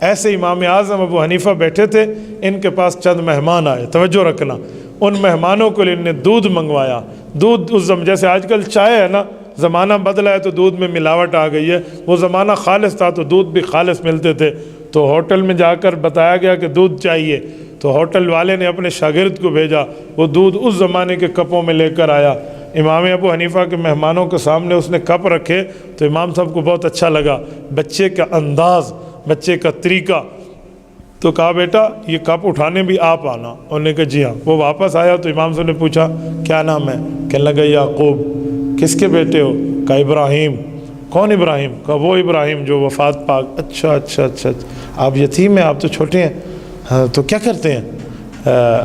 ایسے امام اعظم ابو حنیفہ بیٹھے تھے، ان کے پاس چند مہمان آئے، توجہ رکھنا، ان مہمانوں کے لیے ان نے دودھ منگوایا۔ دودھ اس جیسے آج کل چائے ہے نا، زمانہ بدلا ہے تو دودھ میں ملاوٹ آ گئی ہے، وہ زمانہ خالص تھا تو دودھ بھی خالص ملتے تھے۔ تو ہوٹل میں جا کر بتایا گیا کہ دودھ چاہیے، تو ہوٹل والے نے اپنے شاگرد کو بھیجا، وہ دودھ اس زمانے کے کپوں میں لے کر آیا۔ امام ابو حنیفہ کے مہمانوں کے سامنے اس نے کپ رکھے تو امام صاحب کو بہت اچھا لگا، بچے کا انداز، بچے کا طریقہ، تو کہا بیٹا یہ کپ اٹھانے بھی آپ آنا۔ انہوں نے کہا جی ہاں۔ وہ واپس آیا تو امام صاحب نے پوچھا کیا نام ہے؟ کہنے لگا یعقوب۔ کس کے بیٹے ہو؟ کہا ابراہیم۔ کون ابراہیم؟ کہا وہ ابراہیم جو وفات پاک۔ اچھا اچھا اچھا، آپ یتیم ہیں، آپ تو چھوٹے ہیں، ہاں تو کیا کرتے ہیں؟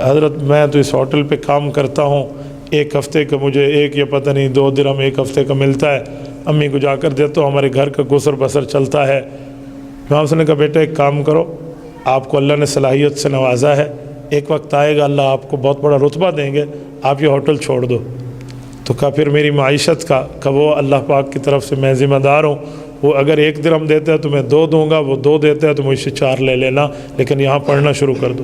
حضرت میں تو اس ہوٹل پہ کام کرتا ہوں، ایک ہفتے کا مجھے ایک یا پتہ نہیں 2 درہم ایک ہفتے کا ملتا ہے، امی کو جا کر دیتا ہوں، ہمارے گھر کا گزر بسر چلتا ہے۔ امام صاحب نے کہا بیٹا ایک کام کرو، آپ کو اللہ نے صلاحیت سے نوازا ہے، ایک وقت آئے گا اللہ آپ کو بہت بڑا رتبہ دیں گے، آپ یہ ہوٹل چھوڑ دو۔ تو کہا پھر میری معیشت کا، کہ وہ اللہ پاک کی طرف سے میں ذمہ دار ہوں، وہ اگر 1 درہم دیتا ہے تو میں 2 دوں گا، وہ 2 دیتا ہے تو مجھ سے 4 لے لینا، لیکن یہاں پڑھنا شروع کر دو۔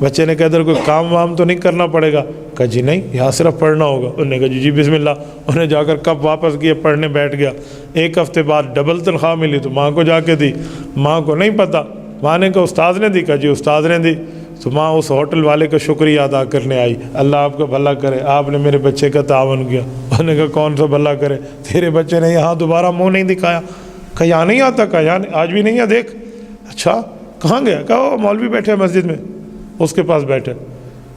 بچے نے کہا ادھر کوئی کام وام تو نہیں کرنا پڑے گا؟ کہا جی نہیں، یہاں صرف پڑھنا ہوگا۔ انہوں نے کہا جی بسم اللہ۔ انہوں نے جا کر کب واپس کیے، پڑھنے بیٹھ گیا۔ 1 ہفتے بعد ڈبل تنخواہ ملی تو ماں کو جا کے دی، ماں کو نہیں پتہ، ماں نے کہا استاد نے دی؟ کہا جی استاد نے دی۔ تو ماں اس ہوٹل والے کا شکریہ ادا کرنے آئی، اللہ آپ کا بھلا کرے، آپ نے میرے بچے کا تعاون کیا۔ انہوں نے کہا کون سا بھلا کرے؟ تیرے بچے نے یہاں دوبارہ منہ نہیں دکھایا۔ کہا یہاں نہیں آتا؟ کہا یہاں آج بھی نہیں ہے، دیکھ۔ اچھا کہاں گیا؟ کہا وہ مولوی بیٹھے ہیں مسجد میں، اس کے پاس بیٹھے۔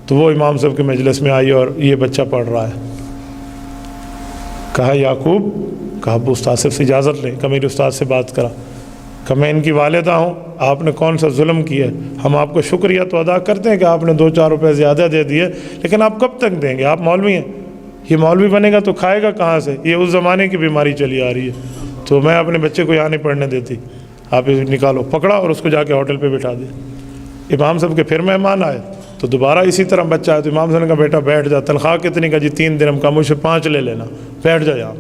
تو وہ امام صاحب کے مجلس میں آئی اور یہ بچہ پڑھ رہا ہے۔ کہا یعقوب، کہا ابو استاد سے اجازت لیں، کہ میرے استاد سے بات کرا، کہ میں ان کی والدہ ہوں، آپ نے کون سا ظلم کیا ہے؟ ہم آپ کو شکریہ تو ادا کرتے ہیں کہ آپ نے 2-4 روپے زیادہ دے دیے، لیکن آپ کب تک دیں گے؟ آپ مولوی ہیں، یہ مولوی بنے گا تو کھائے گا کہاں سے؟ یہ اس زمانے کی بیماری چلی آ رہی ہے، تو میں اپنے بچے کو یہاں نہیں پڑھنے دیتی، آپ اسے نکالو۔ پکڑا اور اس کو جا کے ہوٹل پہ بٹھا دیا۔ امام صاحب کے پھر مہمان آئے تو دوبارہ اسی طرح بچہ آیا تو امام صاحب نے کہا بیٹا بیٹھ جا، تنخواہ کتنی؟ کا جی 3 درہم کا، مجھ سے 5 لے لینا، بیٹھ جا یہاں۔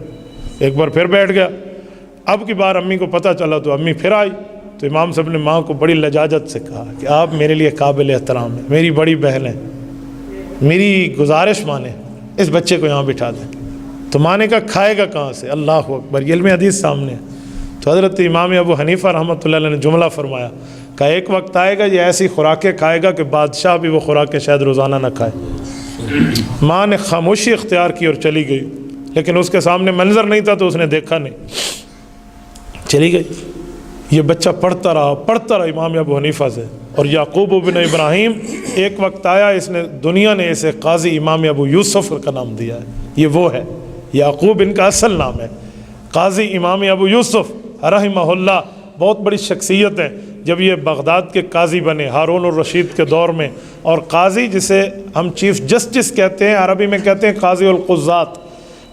ایک بار پھر بیٹھ گیا۔ اب کی بار امی کو پتہ چلا تو امی پھر آئی تو امام صاحب نے ماں کو بڑی لجاجت سے کہا کہ آپ میرے لیے قابل احترام ہیں، میری بڑی بہن ہیں، میری گزارش مانیں، اس بچے کو یہاں بٹھا دیں۔ تو ماں نے کہا کھائے گا کہاں سے؟ اللہ اکبر، یہ علم حدیث سامنے ہے۔ تو حضرت امام ابو حنیفہ رحمۃ اللہ علیہ نے جملہ فرمایا کہ ایک وقت آئے گا یہ ایسی خوراکیں کھائے گا کہ بادشاہ بھی وہ خوراکیں شاید روزانہ نہ کھائے۔ ماں نے خاموشی اختیار کی اور چلی گئی، لیکن اس کے سامنے منظر نہیں تھا تو اس نے دیکھا نہیں، چلی گئی۔ یہ بچہ پڑھتا رہا امام ابو حنیفہ سے، اور یعقوب بن ابراہیم ایک وقت آیا، اس نے دنیا نے اسے قاضی امام ابو یوسف کا نام دیا ہے، یہ وہ ہے، یعقوب ان کا اصل نام ہے، قاضی امام ابو یوسف رحمہ اللہ، بہت بڑی شخصیت ہے۔ جب یہ بغداد کے قاضی بنے ہارون الرشید کے دور میں، اور قاضی جسے ہم چیف جسٹس کہتے ہیں، عربی میں کہتے ہیں قاضی القضات،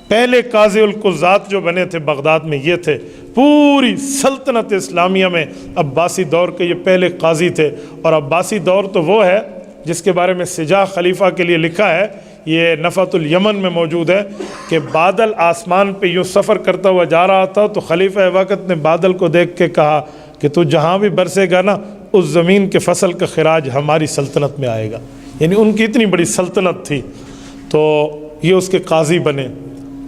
پہلے قاضی القضات جو بنے تھے بغداد میں یہ تھے، پوری سلطنت اسلامیہ میں عباسی دور کے یہ پہلے قاضی تھے۔ اور عباسی دور تو وہ ہے جس کے بارے میں سجا خلیفہ کے لیے لکھا ہے، یہ نفحۃ الیمن میں موجود ہے، کہ بادل آسمان پہ یوں سفر کرتا ہوا جا رہا تھا تو خلیفہ وقت نے بادل کو دیکھ کے کہا کہ تو جہاں بھی برسے گا نا، اس زمین کے فصل کا خراج ہماری سلطنت میں آئے گا، یعنی ان کی اتنی بڑی سلطنت تھی۔ تو یہ اس کے قاضی بنے،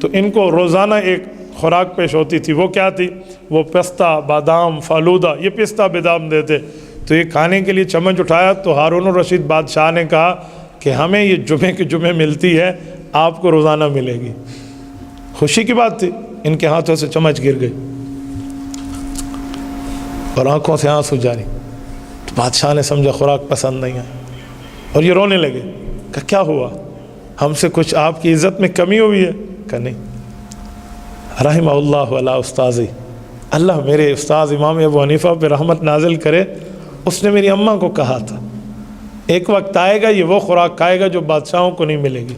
تو ان کو روزانہ ایک خوراک پیش ہوتی تھی، وہ کیا تھی؟ وہ پستہ، بادام، فالودہ، یہ پستہ بادام دیتے۔ تو یہ کھانے کے لیے چمچ اٹھایا تو ہارون الرشید بادشاہ نے کہا کہ ہمیں یہ جمعے کے جمعے ملتی ہے، آپ کو روزانہ ملے گی۔ خوشی کی بات تھی، ان کے ہاتھوں سے چمچ گر گئی اور آنکھوں سے آنسو جاری۔ تو بادشاہ نے سمجھا خوراک پسند نہیں ہے اور یہ رونے لگے، کہ کیا ہوا؟ ہم سے کچھ آپ کی عزت میں کمی ہوئی ہے؟ کہ نہیں۔ رحمہ اللہ علی استاذی، اللہ میرے استاذ امام ابو حنیفہ پہ رحمت نازل کرے، اس نے میری اماں کو کہا تھا ایک وقت آئے گا یہ وہ خوراک کھائے گا جو بادشاہوں کو نہیں ملے گی۔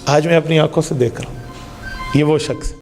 آج میں اپنی آنکھوں سے دیکھ رہا ہوں، یہ وہ شخص